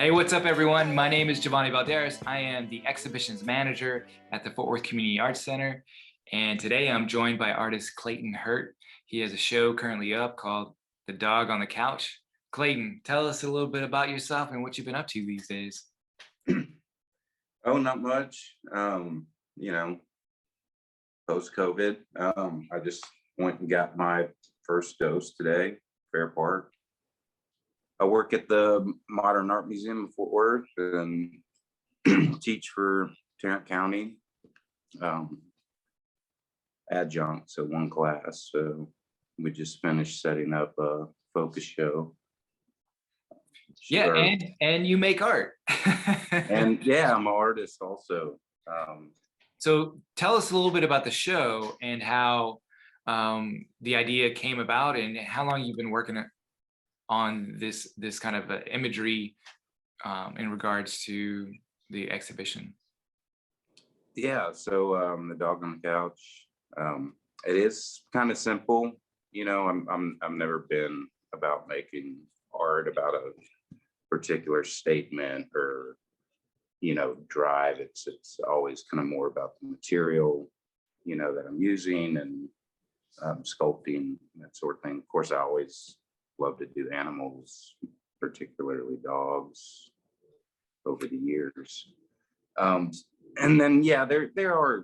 Hey, what's up, everyone? My name is Giovanni Valderas. I am the exhibitions manager at the Fort Worth Community Arts Center. And today I'm joined by artist Clayton Hurt. He has a show currently up called The Dog on the Couch. Clayton, tell us a little bit about yourself and what you've been up to these days. Oh, not much. Post-COVID, I just went and got my first dose today, Fair Park. I work at the Modern Art Museum in Fort Worth and teach for Tarrant County, adjunct, so one class. So we just finished setting up a focus show. Yeah, and you make art. And yeah, I'm an artist also. So tell us a little bit about the show and how the idea came about and how long you've been working on this kind of imagery in regards to the exhibition. Yeah, so the dog on the couch. It is kind of simple, I've never been about making art about a particular statement or drive. It's always kind of more about the material that I'm using and sculpting, that sort of thing. Of course, I always love to do animals, particularly dogs, over the years. And then there are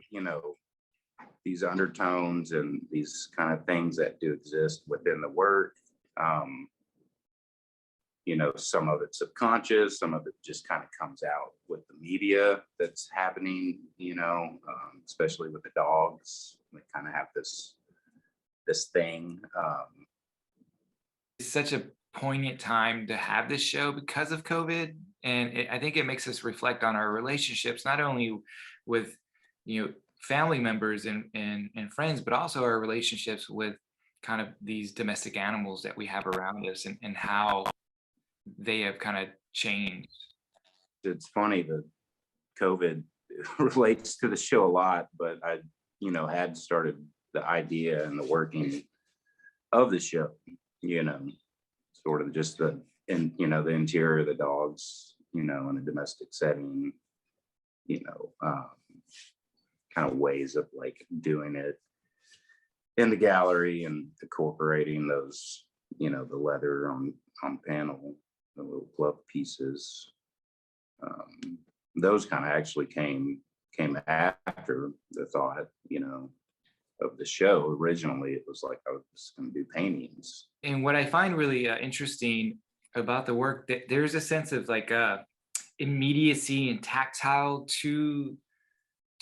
these undertones and these kind of things that do exist within the work. Some of it's subconscious, some of it just kind of comes out with the media that's happening, especially with the dogs. They kind of have this thing. It's such a poignant time to have this show because of COVID. And I think it makes us reflect on our relationships, not only with, family members and friends, but also our relationships with kind of these domestic animals that we have around us and how they have kind of changed. It's funny that COVID relates to the show a lot, but I, had started the idea and the working of the show, sort of just the interior of the dogs, in a domestic setting, kind of ways of like doing it in the gallery and incorporating those, the leather on panel, the little glove pieces. Those kind of actually came after the thought, of the show. Originally, it was like I was going to do paintings. And what I find really interesting about the work, that there's a sense of like immediacy and tactile to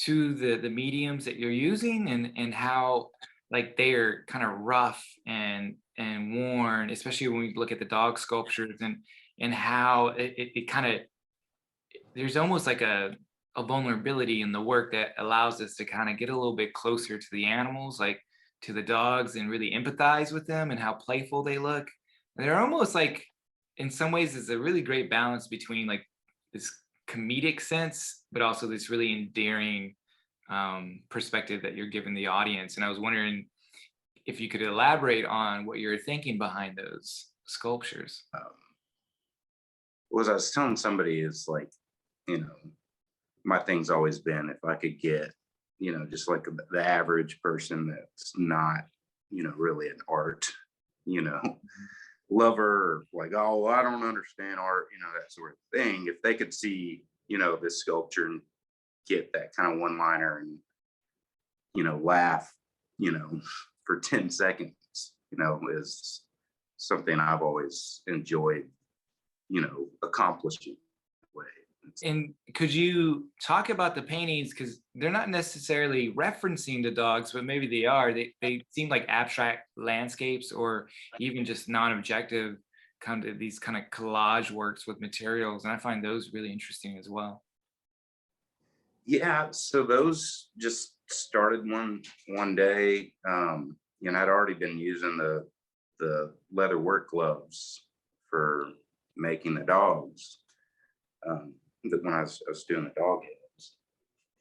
the mediums that you're using, and how like they are kind of rough and worn, especially when we look at the dog sculptures and how it kind of, there's almost like a vulnerability in the work that allows us to kind of get a little bit closer to the animals, like to the dogs, and really empathize with them and how playful they look. And they're almost like, in some ways, it's a really great balance between like this comedic sense, but also this really endearing perspective that you're giving the audience. And I was wondering if you could elaborate on what you're thinking behind those sculptures. What I was telling somebody is like, my thing's always been, if I could get, just like the average person that's not, really an art, lover, or like, oh, I don't understand art, that sort of thing. If they could see, this sculpture and get that kind of one-liner and, laugh, for 10 seconds, is something I've always enjoyed, accomplishing. And could you talk about the paintings, because they're not necessarily referencing the dogs, but maybe they are. They seem like abstract landscapes or even just non-objective kind of these kind of collage works with materials, and I find those really interesting as well. Yeah, so those just started one day. I'd already been using the leather work gloves for making the dogs. That when I was doing the dog heads,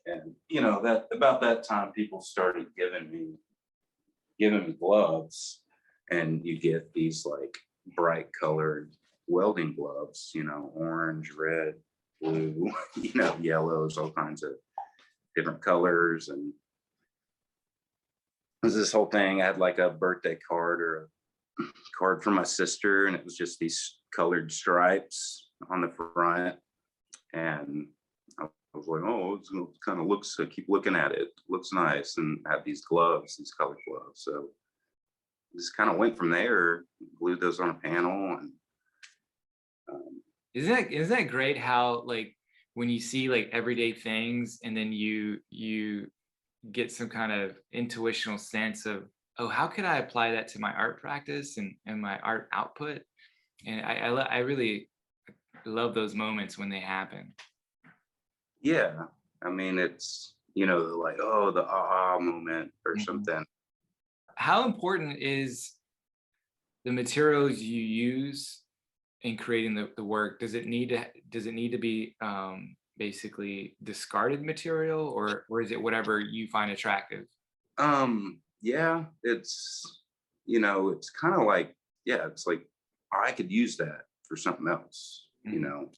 and that about that time people started giving me gloves, and you get these like bright colored welding gloves, orange, red, blue, yellows, all kinds of different colors. And it was this whole thing. I had like a birthday card or a card from my sister, and it was just these colored stripes on the front. And I was like, oh, it kind of looks, I keep looking at it. Looks nice. And I had these gloves, these colored gloves. So just kind of went from there, glued those on a panel. And Isn't that great how like when you see like everyday things and then you get some kind of intuitional sense of, oh, how could I apply that to my art practice and my art output? And I really love those moments when they happen. yeah, I mean, it's, like, oh, the aha moment or Mhm. something. How important is the materials you use in creating the work? Does it need to be basically discarded material, or is it whatever you find attractive? Yeah, it's kind of like, yeah, it's like I could use that for something else, Mhm.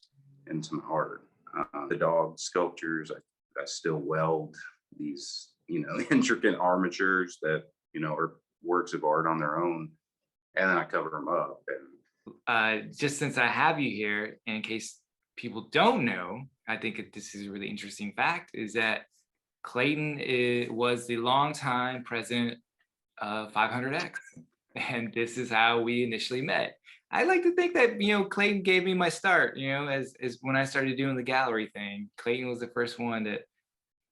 in some art. The dog sculptures, I still weld these, intricate armatures that, are works of art on their own, and then I cover them up. And Just since I have you here, and in case people don't know, I think that this is a really interesting fact, is that Clayton was the longtime president of 500X, and this is how we initially met. I like to think that Clayton gave me my start. As when I started doing the gallery thing, Clayton was the first one that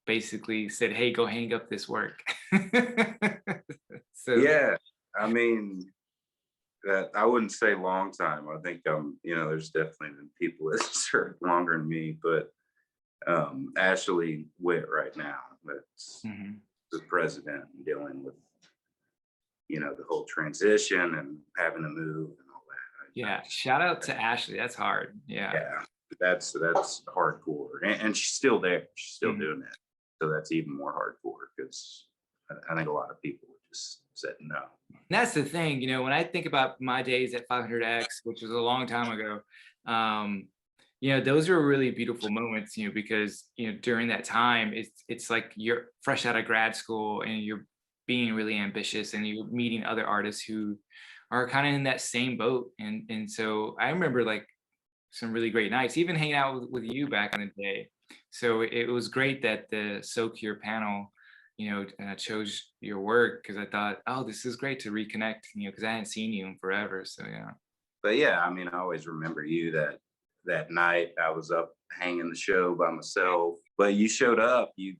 basically said, "Hey, go hang up this work." So yeah, I mean, that I wouldn't say long time. I think there's definitely been people that served longer than me, but Ashley Witt right now, that's mhm. the president, and dealing with the whole transition and having to move and all that. Yeah, shout out to Ashley. That's hard. Yeah. Yeah, that's hardcore, and she's still there. She's still Mhm. doing that, so that's even more hardcore because I think a lot of people would just said no. And that's the thing, when I think about my days at 500X, which was a long time ago, um, those were really beautiful moments, because during that time, it's like you're fresh out of grad school and you're being really ambitious and you're meeting other artists who are kind of in that same boat. And so I remember like some really great nights, even hanging out with you back in the day. So it was great that the So Cure panel, chose your work because I thought, oh, this is great to reconnect, because I hadn't seen you in forever. So yeah. But yeah, I mean, I always remember you that night. I was up hanging the show by myself, but you showed up. You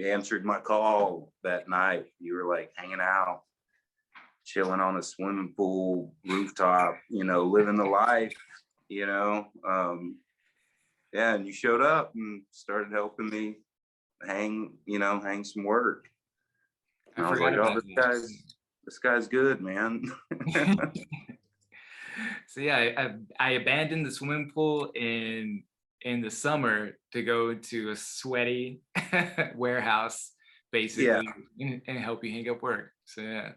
answered my call that night. You were like hanging out, chilling on a swimming pool rooftop, living the life, you know. Yeah, and you showed up and started helping me hang some work. I And I was forgot like, oh, about this guy's good, man. that. So yeah, I abandoned the swimming pool in the summer to go to a sweaty warehouse, Yeah, basically, and help you hang up work. So yeah,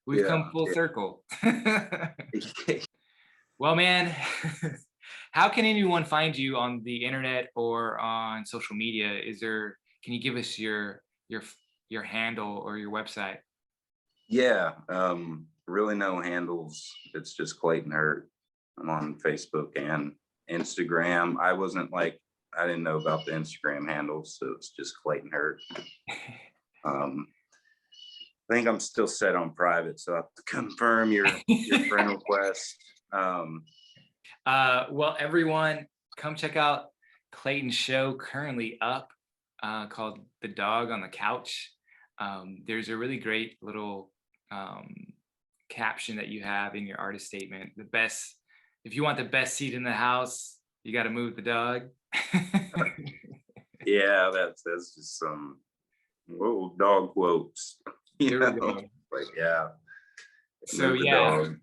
we've come yeah, full circle. yeah. Well, man, how can anyone find you on the internet or on social media? Can you give us your your handle or your website? Yeah, really no handles. It's just Clayton Hurt. I'm on Facebook and Instagram. I didn't know about the Instagram handles, so it's just Clayton Hurt. Um, I think I'm still set on private, so I have to confirm your friend request. Um, Well, everyone, come check out Clayton's show currently up called The Dog on the Couch. There's a really great little um, caption that you have in your artist statement. If you want the best seat in the house, you got to move the dog. yeah, that's just some little dog quotes, There we go. like yeah, So move the yeah, dog.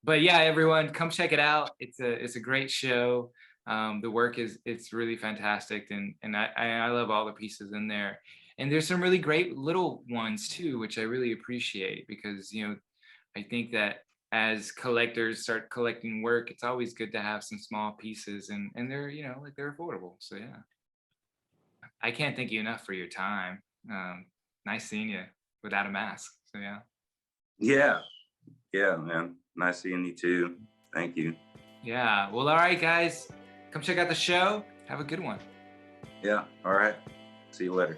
but yeah, everyone, come check it out. It's a great show. The work it's really fantastic, and I love all the pieces in there. And there's some really great little ones too, which I really appreciate because I think that as collectors start collecting work, it's always good to have some small pieces, and they're, you know, like they're affordable. So yeah, I can't thank you enough for your time. Nice seeing you without a mask. So yeah. Yeah, yeah, man. Nice seeing you too. Thank you. Yeah. Well, all right, guys, come check out the show. Have a good one. Yeah. All right. See you later.